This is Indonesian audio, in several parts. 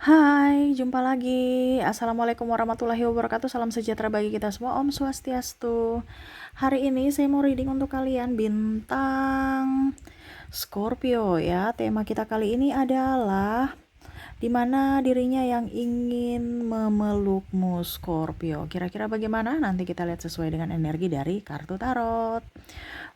Hai, jumpa lagi. Assalamualaikum warahmatullahi wabarakatuh. Salam sejahtera bagi kita semua. Om Swastiastu. Hari ini saya mau reading untuk kalian bintang Scorpio ya. Tema kita kali ini adalah di mana dirinya yang ingin memelukmu Scorpio. Kira-kira bagaimana? Nanti kita lihat sesuai dengan energi dari kartu tarot.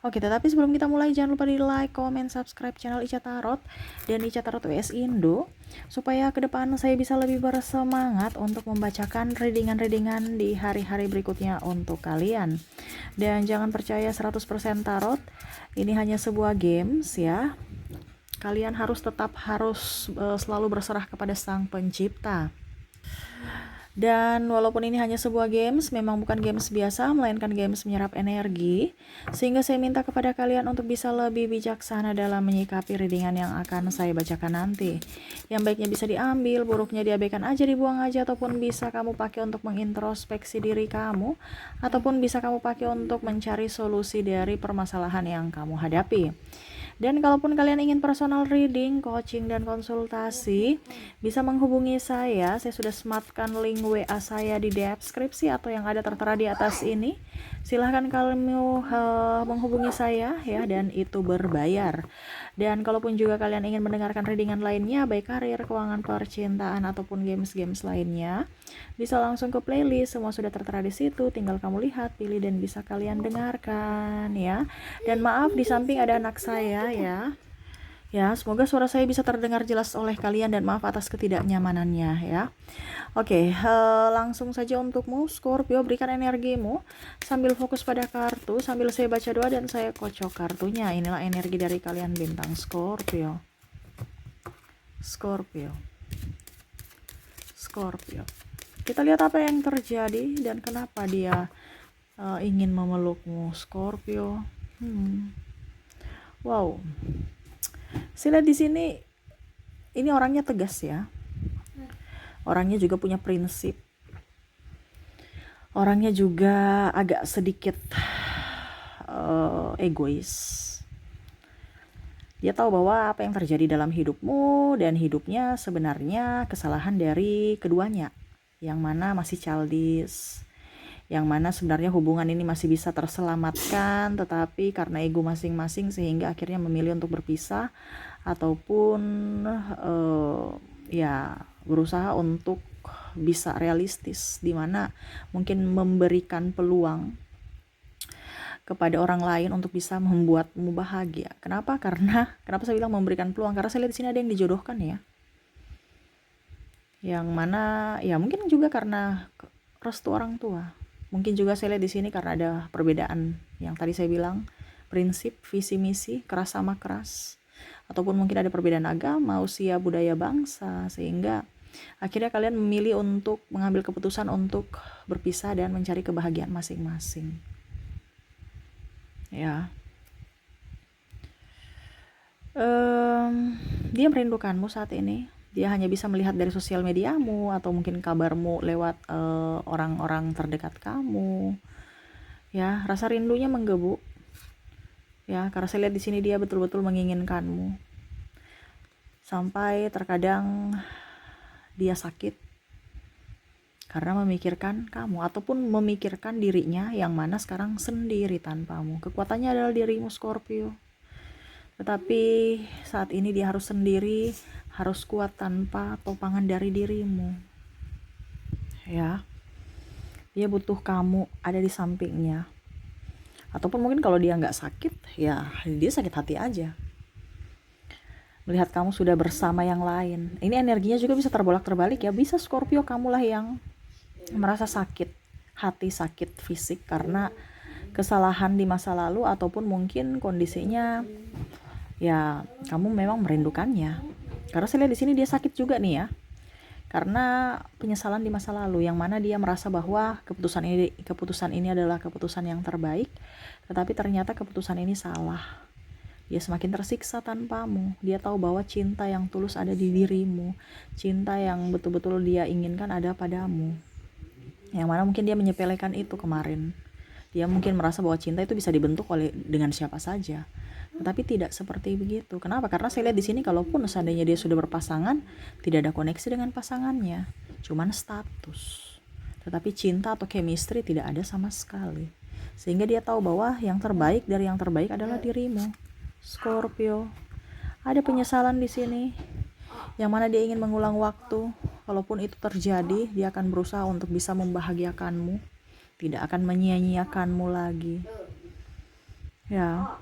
Oke, tetapi sebelum kita mulai jangan lupa di like, comment, subscribe channel Ica Tarot dan Ica Tarot WS Indo supaya ke depan saya bisa lebih bersemangat untuk membacakan readingan-readingan di hari-hari berikutnya untuk kalian. Dan jangan percaya 100% tarot, ini hanya sebuah games ya. Kalian harus selalu berserah kepada Sang Pencipta. Dan walaupun ini hanya sebuah games, memang bukan games biasa, melainkan games menyerap energi. Sehingga saya minta kepada kalian untuk bisa lebih bijaksana dalam menyikapi readingan yang akan saya bacakan nanti. Yang baiknya bisa diambil, buruknya diabaikan aja, dibuang aja, ataupun bisa kamu pakai untuk mengintrospeksi diri kamu, ataupun bisa kamu pakai untuk mencari solusi dari permasalahan yang kamu hadapi. Dan kalaupun kalian ingin personal reading, coaching, dan konsultasi, bisa menghubungi saya. Saya sudah sematkan link WA saya di deskripsi atau yang ada tertera di atas ini. Silahkan kamu menghubungi saya ya, dan itu berbayar. Dan kalaupun juga kalian ingin mendengarkan readingan lainnya, baik karir, keuangan, percintaan, ataupun games-games lainnya, bisa langsung ke playlist. Semua sudah tertera di situ. Tinggal kamu lihat, pilih, dan bisa kalian dengarkan ya. Dan maaf, di samping ada anak saya ya. Ya, semoga suara saya bisa terdengar jelas oleh kalian dan maaf atas ketidaknyamanannya ya. Oke, langsung saja untukmu Scorpio, berikan energimu sambil fokus pada kartu, sambil saya baca doa dan saya kocok kartunya. Inilah energi dari kalian bintang Scorpio. Scorpio. Scorpio. Kita lihat apa yang terjadi dan kenapa dia ingin memelukmu Scorpio. Wow. Saya lihat di sini ini orangnya tegas ya. Orangnya juga punya prinsip. Orangnya juga agak sedikit egois. Dia tahu bahwa apa yang terjadi dalam hidupmu dan hidupnya sebenarnya kesalahan dari keduanya. Yang mana masih childish. Yang mana sebenarnya hubungan ini masih bisa terselamatkan, tetapi karena ego masing-masing sehingga akhirnya memilih untuk berpisah ataupun ya berusaha untuk bisa realistis, di mana mungkin memberikan peluang kepada orang lain untuk bisa membuatmu bahagia. Kenapa saya bilang memberikan peluang? Karena saya lihat di sini ada yang dijodohkan ya. Yang mana ya mungkin juga karena restu orang tua. Mungkin juga saya lihat di sini karena ada perbedaan yang tadi saya bilang, prinsip, visi misi, keras sama keras. Ataupun mungkin ada perbedaan agama, usia, budaya, bangsa, sehingga akhirnya kalian memilih untuk mengambil keputusan untuk berpisah dan mencari kebahagiaan masing-masing. Ya. Dia merindukanmu saat ini. Dia hanya bisa melihat dari sosial mediamu atau mungkin kabarmu lewat orang-orang terdekat kamu. Ya, rasa rindunya menggebu. Ya, karena saya lihat di sini dia betul-betul menginginkanmu. Sampai terkadang dia sakit karena memikirkan kamu ataupun memikirkan dirinya yang mana sekarang sendiri tanpamu. Kekuatannya adalah dirimu Scorpio. Tetapi saat ini dia harus sendiri, harus kuat tanpa topangan dari dirimu. Ya. Dia butuh kamu ada di sampingnya. Ataupun mungkin kalau dia nggak sakit, ya dia sakit hati aja. Melihat kamu sudah bersama yang lain. Ini energinya juga bisa terbolak-terbalik ya. Bisa Scorpio kamulah yang merasa sakit hati, sakit fisik karena kesalahan di masa lalu, ataupun mungkin kondisinya ya kamu memang merindukannya. Karena saya lihat di sini dia sakit juga nih ya, karena penyesalan di masa lalu, yang mana dia merasa bahwa keputusan ini adalah keputusan yang terbaik, tetapi ternyata keputusan ini salah. Dia semakin tersiksa tanpamu. Dia tahu bahwa cinta yang tulus ada di dirimu, cinta yang betul-betul dia inginkan ada padamu, yang mana mungkin dia menyepelekan itu kemarin. Dia mungkin merasa bahwa cinta itu bisa dibentuk oleh dengan siapa saja. Tetapi tidak seperti begitu. Kenapa? Karena saya lihat di sini kalaupun seandainya dia sudah berpasangan, tidak ada koneksi dengan pasangannya, cuman status. Tetapi cinta atau chemistry tidak ada sama sekali. Sehingga dia tahu bahwa yang terbaik dari yang terbaik adalah dirimu. Scorpio. Ada penyesalan di sini. Yang mana dia ingin mengulang waktu. Kalaupun itu terjadi, dia akan berusaha untuk bisa membahagiakanmu. Tidak akan menyia-nyiakanmu lagi. Ya.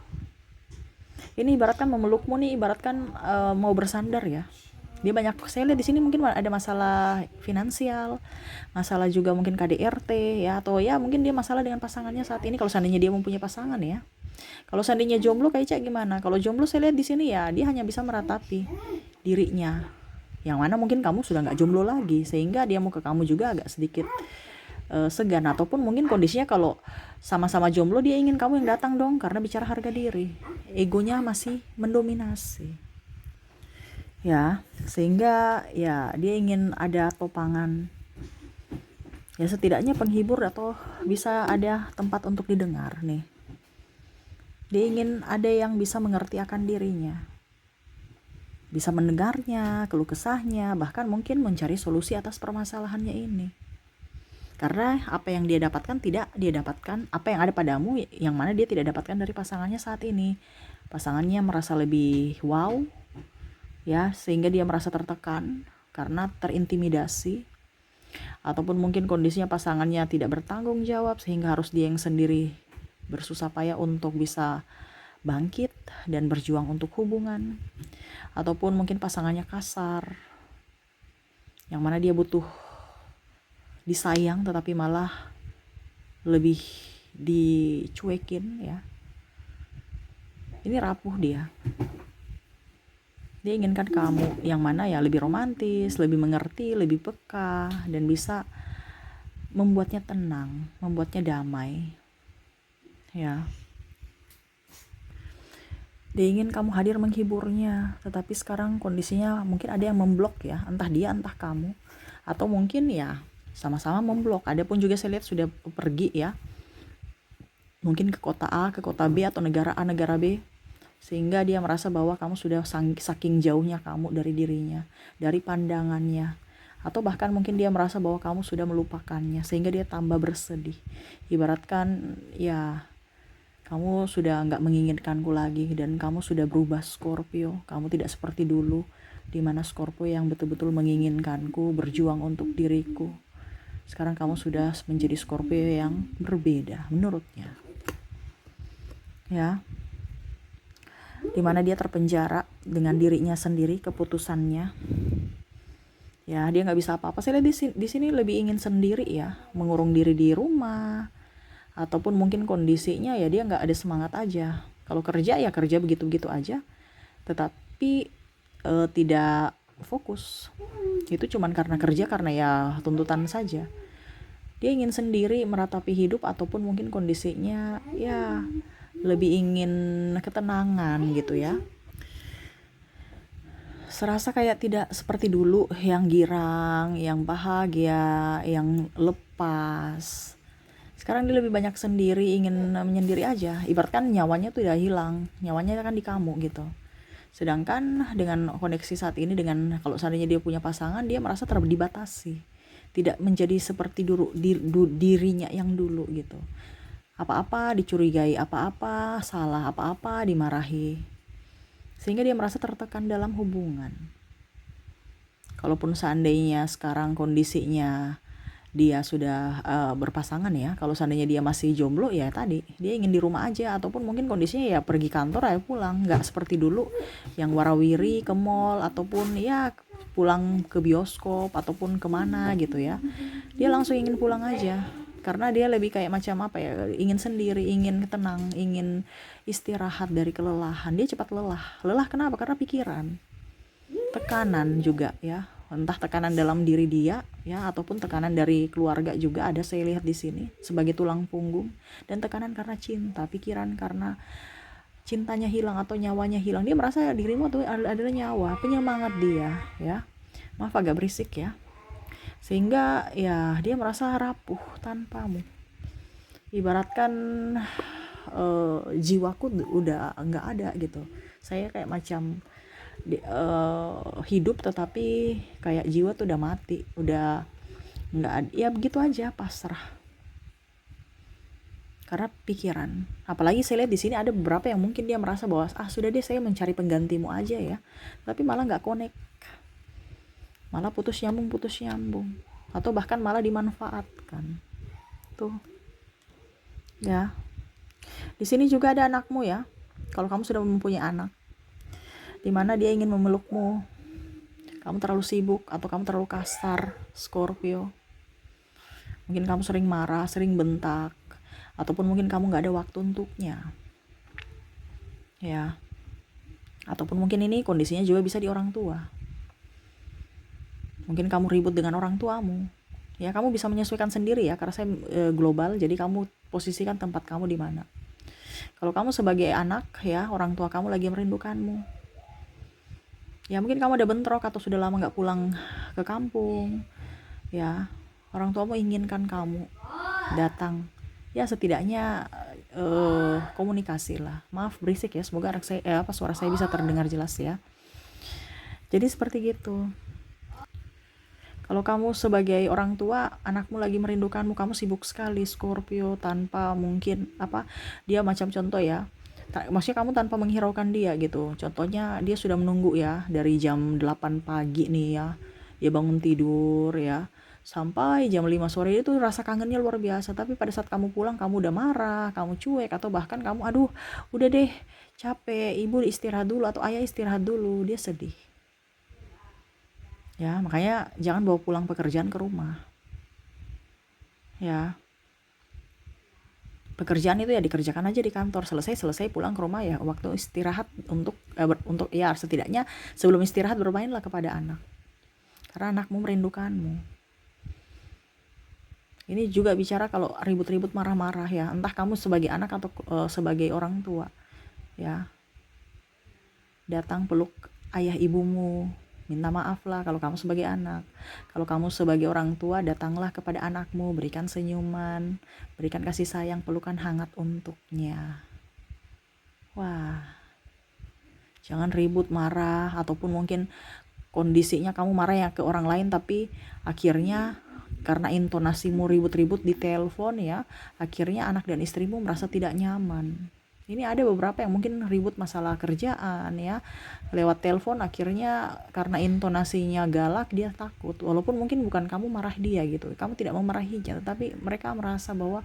Ini ibaratkan memelukmu nih, ibaratkan mau bersandar ya. Dia banyak, saya lihat di sini mungkin ada masalah finansial, masalah juga mungkin KDRT ya, atau ya mungkin dia masalah dengan pasangannya saat ini kalau seandainya dia mempunyai pasangan ya. Kalau seandainya jomblo kayak Cak gimana? Kalau jomblo saya lihat di sini ya, dia hanya bisa meratapi dirinya. Yang mana mungkin kamu sudah nggak jomblo lagi, sehingga dia mau ke kamu juga agak sedikit segan. Ataupun mungkin kondisinya kalau sama-sama jomblo dia ingin kamu yang datang dong, karena bicara harga diri, egonya masih mendominasi ya, sehingga ya dia ingin ada topangan ya, setidaknya penghibur atau bisa ada tempat untuk didengar nih. Dia ingin ada yang bisa mengerti akan dirinya, bisa mendengarnya, keluh kesahnya, bahkan mungkin mencari solusi atas permasalahannya ini. Karena apa yang dia dapatkan tidak dia dapatkan, apa yang ada padamu yang mana dia tidak dapatkan dari pasangannya saat ini. Pasangannya merasa lebih wow ya, sehingga dia merasa tertekan karena terintimidasi, ataupun mungkin kondisinya pasangannya tidak bertanggung jawab sehingga harus dia yang sendiri bersusah payah untuk bisa bangkit dan berjuang untuk hubungan, ataupun mungkin pasangannya kasar yang mana dia butuh disayang tetapi malah lebih dicuekin ya. Ini rapuh dia. Dia inginkan kamu yang mana ya lebih romantis, lebih mengerti, lebih peka, dan bisa membuatnya tenang, membuatnya damai. Ya. Dia ingin kamu hadir menghiburnya, tetapi sekarang kondisinya mungkin ada yang memblok ya, entah dia entah kamu, atau mungkin ya sama-sama memblok. Ada pun juga saya lihat sudah pergi ya, mungkin ke kota A, ke kota B, atau negara A, negara B, sehingga dia merasa bahwa kamu sudah saking jauhnya kamu dari dirinya, dari pandangannya, atau bahkan mungkin dia merasa bahwa kamu sudah melupakannya, sehingga dia tambah bersedih. Ibaratkan ya, kamu sudah nggak menginginkanku lagi, dan kamu sudah berubah Scorpio. Kamu tidak seperti dulu, dimana Scorpio yang betul-betul menginginkanku, berjuang untuk diriku. Sekarang kamu sudah menjadi Scorpio yang berbeda menurutnya ya, dimana dia terpenjara dengan dirinya sendiri, keputusannya ya, dia nggak bisa apa-apa. Saya lihat di sini lebih ingin sendiri ya, mengurung diri di rumah, ataupun mungkin kondisinya ya dia nggak ada semangat aja. Kalau kerja ya kerja begitu-begitu aja, tetapi tidak fokus. Itu cuman karena kerja, karena ya tuntutan saja. Dia ingin sendiri meratapi hidup, ataupun mungkin kondisinya ya lebih ingin ketenangan gitu ya. Serasa kayak tidak seperti dulu, yang girang, yang bahagia, yang lepas. Sekarang dia lebih banyak sendiri, ingin menyendiri aja. Ibaratkan nyawanya tuh udah hilang, nyawanya kan di kamu gitu. Sedangkan dengan koneksi saat ini, dengan kalau seandainya dia punya pasangan, dia merasa dibatasi, tidak menjadi seperti dulu dirinya yang dulu gitu. Apa-apa dicurigai, apa-apa salah, apa-apa dimarahi, sehingga dia merasa tertekan dalam hubungan. Kalaupun seandainya sekarang kondisinya dia sudah berpasangan ya, kalau seandainya dia masih jomblo ya tadi, dia ingin di rumah aja, ataupun mungkin kondisinya ya pergi kantor ya pulang, nggak seperti dulu yang warawiri ke mall, ataupun ya pulang ke bioskop, ataupun kemana gitu ya. Dia langsung ingin pulang aja, karena dia lebih kayak macam apa ya, ingin sendiri, ingin tenang, ingin istirahat dari kelelahan. Dia cepat lelah kenapa? Karena pikiran, tekanan juga ya, entah tekanan dalam diri dia ya, ataupun tekanan dari keluarga juga ada, saya lihat di sini sebagai tulang punggung, dan tekanan karena cinta, pikiran karena cintanya hilang atau nyawanya hilang. Dia merasa dirimu tuh adalah nyawa, penyemangat dia ya, maaf agak berisik ya, sehingga ya dia merasa rapuh tanpamu. ibaratkan jiwaku udah nggak ada gitu. Saya kayak macam hidup tetapi kayak jiwa tuh udah mati, udah nggak ada, ya begitu aja, pasrah karena pikiran. Apalagi saya lihat di sini ada beberapa yang mungkin dia merasa bahwa sudah deh saya mencari penggantimu aja ya, tapi malah nggak connect, malah putus nyambung, atau bahkan malah dimanfaatkan tuh ya. Di sini juga ada anakmu ya, kalau kamu sudah mempunyai anak dimana dia ingin memelukmu, kamu terlalu sibuk atau kamu terlalu kasar, Scorpio. Mungkin kamu sering marah, sering bentak, ataupun mungkin kamu gak ada waktu untuknya ya. Ataupun mungkin ini kondisinya juga bisa di orang tua, mungkin kamu ribut dengan orang tuamu ya. Kamu bisa menyesuaikan sendiri ya, karena saya global, jadi kamu posisikan tempat kamu di mana. Kalau kamu sebagai anak ya, orang tua kamu lagi merindukanmu ya, mungkin kamu ada bentrok atau sudah lama gak pulang ke kampung ya, orang tuamu inginkan kamu datang ya, setidaknya komunikasi lah. Maaf berisik ya, semoga suara saya bisa terdengar jelas ya. Jadi seperti gitu. Kalau kamu sebagai orang tua, anakmu lagi merindukanmu, kamu sibuk sekali Scorpio, tanpa mungkin dia macam contoh ya, maksudnya kamu tanpa menghiraukan dia gitu. Contohnya dia sudah menunggu ya dari jam 8 pagi nih ya, dia bangun tidur ya, sampai jam 5 sore. Itu rasa kangennya luar biasa. Tapi pada saat kamu pulang, kamu udah marah, kamu cuek, atau bahkan kamu udah deh capek, ibu istirahat dulu atau ayah istirahat dulu, dia sedih ya. Makanya jangan bawa pulang pekerjaan ke rumah ya. Pekerjaan itu ya dikerjakan aja di kantor, selesai pulang ke rumah ya, waktu istirahat untuk ya setidaknya sebelum istirahat bermainlah kepada anak, karena anakmu merindukanmu. Ini juga bicara kalau ribut-ribut, marah-marah ya, entah kamu sebagai anak atau sebagai orang tua ya, datang peluk ayah ibumu, minta maaf lah kalau kamu sebagai anak. Kalau kamu sebagai orang tua, datanglah kepada anakmu, berikan senyuman, berikan kasih sayang, pelukan hangat untuknya. Wah, jangan ribut, marah, ataupun mungkin kondisinya kamu marah ya ke orang lain, tapi akhirnya karena intonasimu ribut-ribut di telepon ya, akhirnya anak dan istrimu merasa tidak nyaman. Ini ada beberapa yang mungkin ribut masalah kerjaan ya, lewat telepon, akhirnya karena intonasinya galak dia takut, walaupun mungkin bukan kamu marah dia gitu, kamu tidak memarahinya, tetapi mereka merasa bahwa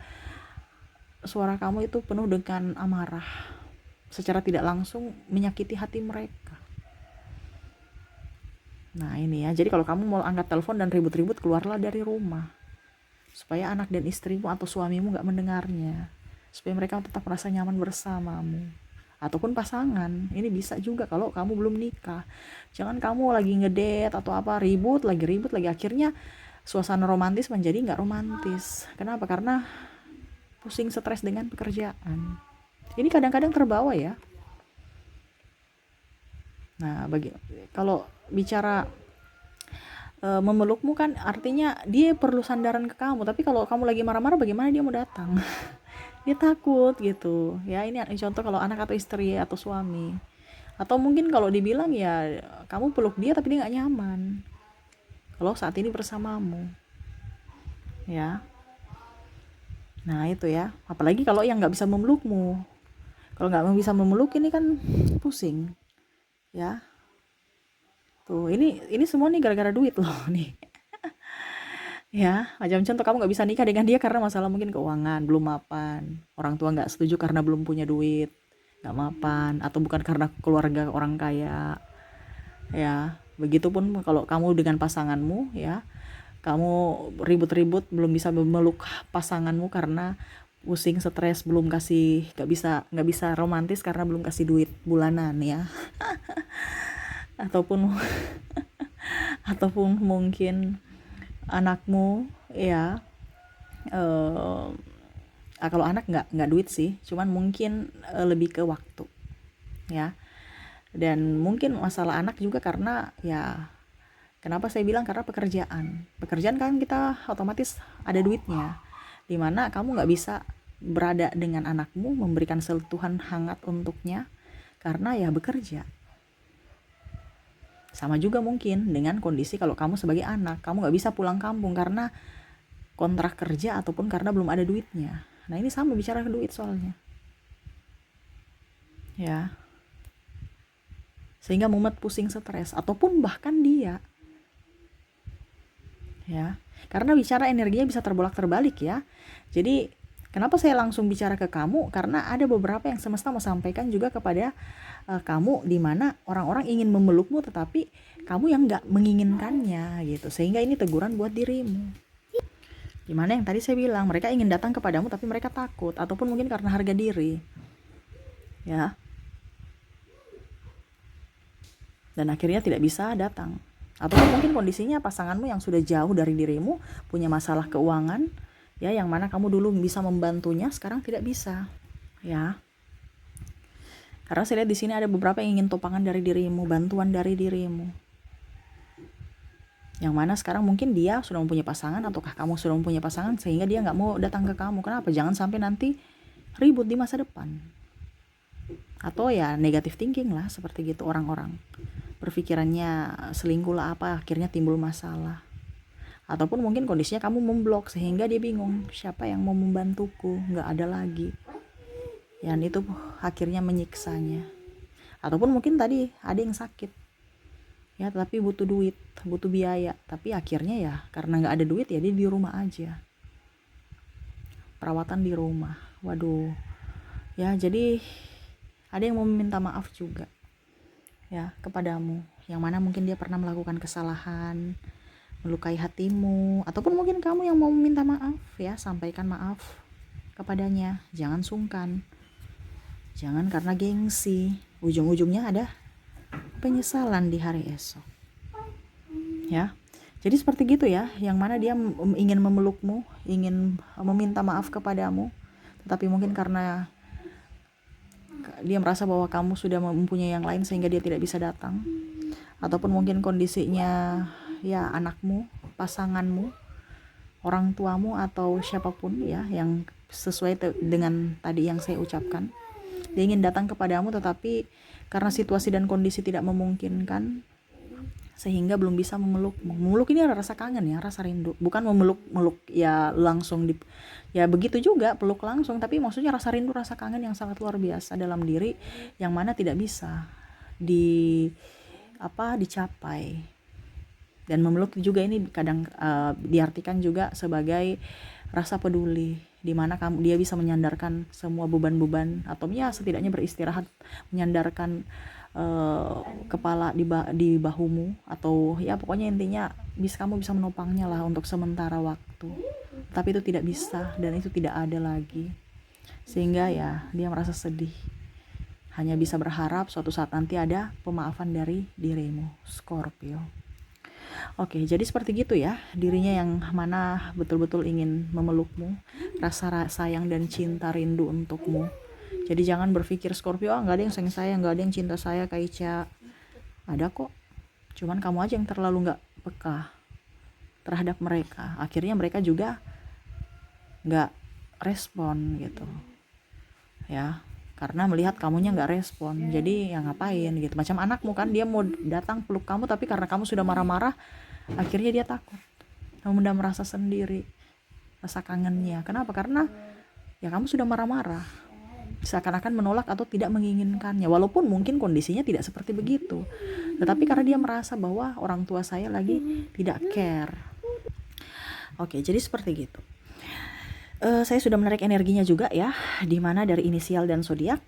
suara kamu itu penuh dengan amarah, secara tidak langsung menyakiti hati mereka. Nah ini ya, jadi kalau kamu mau angkat telepon dan ribut-ribut, keluarlah dari rumah, supaya anak dan istrimu atau suamimu gak mendengarnya, supaya mereka tetap merasa nyaman bersamamu. Ataupun pasangan, ini bisa juga kalau kamu belum nikah. Jangan kamu lagi ngedate atau ribut lagi, akhirnya suasana romantis menjadi gak romantis. Kenapa? Karena pusing, stres dengan pekerjaan. Ini kadang-kadang terbawa ya. Nah, kalau bicara memelukmu kan artinya dia perlu sandaran ke kamu, tapi kalau kamu lagi marah-marah, bagaimana dia mau datang? Dia takut gitu ya. Ini contoh kalau anak atau istri atau suami. Atau mungkin kalau dibilang ya, kamu peluk dia tapi dia gak nyaman kalau saat ini bersamamu ya. Nah itu ya, apalagi kalau yang gak bisa memelukmu. Kalau gak bisa memeluk, ini kan pusing ya. Tuh, ini semua nih gara-gara duit loh nih. Ya, macam contoh kamu gak bisa nikah dengan dia karena masalah mungkin keuangan, belum mapan, orang tua gak setuju karena belum punya duit, gak mapan, atau bukan karena keluarga orang kaya ya. Begitupun kalau kamu dengan pasanganmu ya, kamu ribut-ribut belum bisa memeluk pasanganmu karena pusing, stres, belum kasih, gak bisa romantis karena belum kasih duit bulanan ya. ataupun mungkin anakmu ya, kalau anak nggak duit sih, cuman mungkin lebih ke waktu ya. Dan mungkin masalah anak juga karena ya, kenapa saya bilang karena pekerjaan kan kita otomatis ada duitnya, dimana kamu nggak bisa berada dengan anakmu, memberikan sentuhan hangat untuknya, karena ya bekerja. Sama juga mungkin dengan kondisi kalau kamu sebagai anak, kamu gak bisa pulang kampung karena kontrak kerja ataupun karena belum ada duitnya. Nah ini sama bicara ke duit soalnya. Ya. Sehingga mumet, pusing, stres, ataupun bahkan dia. Ya. Karena bicara energinya bisa terbolak-terbalik ya. Jadi kenapa saya langsung bicara ke kamu? Karena ada beberapa yang semesta mau sampaikan juga kepada kamu, di mana orang-orang ingin memelukmu tetapi kamu yang nggak menginginkannya gitu. Sehingga ini teguran buat dirimu. Dimana yang tadi saya bilang, mereka ingin datang kepadamu tapi mereka takut, ataupun mungkin karena harga diri. Ya. Dan akhirnya tidak bisa datang. Ataupun mungkin kondisinya pasanganmu yang sudah jauh dari dirimu, punya masalah keuangan, ya, yang mana kamu dulu bisa membantunya, sekarang tidak bisa. Ya. Karena saya lihat di sini ada beberapa yang ingin topangan dari dirimu, bantuan dari dirimu. Yang mana sekarang mungkin dia sudah mempunyai pasangan, ataukah kamu sudah mempunyai pasangan sehingga dia nggak mau datang ke kamu. Kenapa? Jangan sampai nanti ribut di masa depan. Atau ya negative thinking lah, seperti gitu orang-orang. Berpikirannya selingkuh lah apa, akhirnya timbul masalah. Ataupun mungkin kondisinya kamu memblok sehingga dia bingung, siapa yang mau membantuku, nggak ada lagi. Yang itu akhirnya menyiksanya. Ataupun mungkin tadi ada yang sakit, ya, tapi butuh duit, butuh biaya, tapi akhirnya ya karena nggak ada duit ya dia di rumah aja, perawatan di rumah. Waduh, ya, jadi ada yang mau meminta maaf juga ya kepadamu, yang mana mungkin dia pernah melakukan kesalahan, melukai hatimu, ataupun mungkin kamu yang mau meminta maaf. Ya, sampaikan maaf kepadanya, jangan sungkan, jangan karena gengsi, ujung-ujungnya ada penyesalan di hari esok. Ya, jadi seperti gitu ya, yang mana dia ingin memelukmu, ingin meminta maaf kepadamu, tetapi mungkin karena dia merasa bahwa kamu sudah mempunyai yang lain sehingga dia tidak bisa datang. Ataupun mungkin kondisinya ya anakmu, pasanganmu, orang tuamu, atau siapapun ya yang sesuai dengan tadi yang saya ucapkan. Dia ingin datang kepadamu tetapi karena situasi dan kondisi tidak memungkinkan sehingga belum bisa memelukmu. Memeluk ini ada rasa kangen ya, rasa rindu. Bukan memeluk ya langsung ya begitu juga peluk langsung, tapi maksudnya rasa rindu, rasa kangen yang sangat luar biasa dalam diri, yang mana tidak bisa dicapai. Dan memeluk juga ini kadang diartikan juga sebagai rasa peduli, di mana dia bisa menyandarkan semua beban-beban, atau ya setidaknya beristirahat, menyandarkan kepala di bahumu, atau ya pokoknya intinya kamu bisa menopangnya lah untuk sementara waktu. Tapi itu tidak bisa dan itu tidak ada lagi, sehingga ya dia merasa sedih. Hanya bisa berharap suatu saat nanti ada pemaafan dari dirimu, Scorpio. Oke, jadi seperti gitu ya, dirinya yang mana betul-betul ingin memelukmu, rasa sayang dan cinta rindu untukmu. Jadi jangan berpikir Scorpio, nggak ada yang sayang saya, nggak ada yang cinta saya, Kak Ica. Ada kok, cuman kamu aja yang terlalu nggak peka terhadap mereka. Akhirnya mereka juga nggak respon gitu, ya, karena melihat kamunya nggak respon. Jadi ya ngapain gitu, macam anakmu kan, dia mau datang peluk kamu tapi karena kamu sudah marah-marah, akhirnya dia takut, kamu udah merasa sendiri, rasa kangennya. Kenapa? Karena ya kamu sudah marah-marah, seakan-akan menolak atau tidak menginginkannya, walaupun mungkin kondisinya tidak seperti begitu, tetapi karena dia merasa bahwa orang tua saya lagi tidak care. Oke, jadi seperti gitu. Saya sudah menarik energinya juga ya, dimana dari inisial dan zodiak.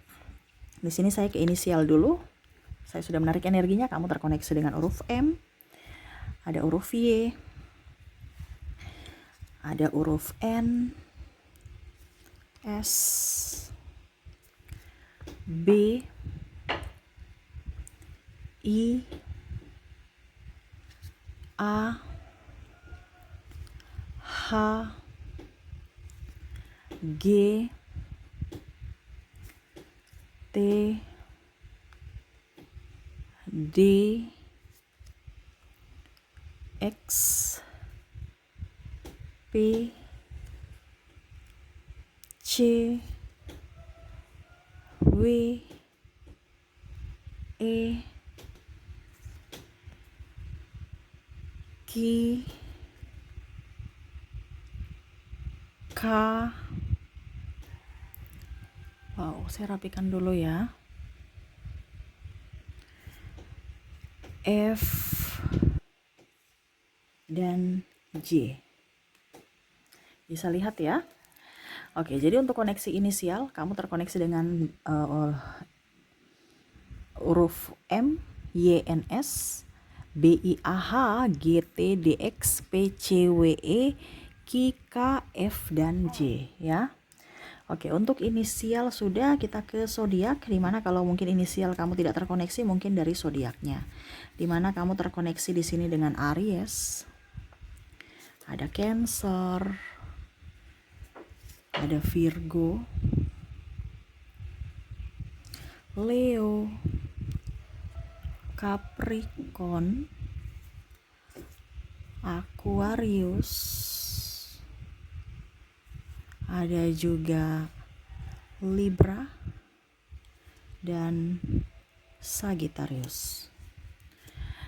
Di sini saya ke inisial dulu. Saya sudah menarik energinya, kamu terkoneksi dengan huruf M, ada huruf Y, ada huruf N, S, B, I, A, H, G, T, D, X, P, C, W, E, Q, K. Wow, saya rapikan dulu ya. F dan J. Bisa lihat ya. Oke, jadi untuk koneksi inisial, kamu terkoneksi dengan huruf M, Y, N, S, B, I, A, H, G, T, D, X, P, C, W, E, Q, K, F, dan J ya. Oke, untuk inisial sudah, kita ke zodiak. Dimana kalau mungkin inisial kamu tidak terkoneksi, mungkin dari zodiaknya. Dimana kamu terkoneksi di sini dengan Aries, ada Cancer, ada Virgo, Leo, Capricorn, Aquarius, ada juga Libra, dan Sagittarius.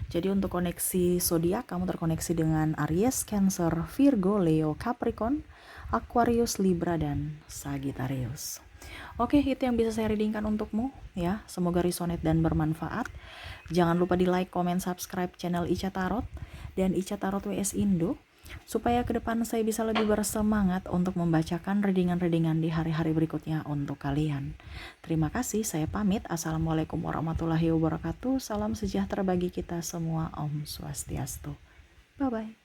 Jadi untuk koneksi zodiak, kamu terkoneksi dengan Aries, Cancer, Virgo, Leo, Capricorn, Aquarius, Libra, dan Sagittarius. Oke, itu yang bisa saya readingkan untukmu ya. Semoga resonate dan bermanfaat. Jangan lupa di like, comment, subscribe channel Ica Tarot dan Ica Tarot WS Indo, supaya ke depan saya bisa lebih bersemangat untuk membacakan readingan-readingan di hari-hari berikutnya untuk kalian. Terima kasih, saya pamit. Assalamualaikum warahmatullahi wabarakatuh. Salam sejahtera bagi kita semua. Om Swastiastu. Bye-bye.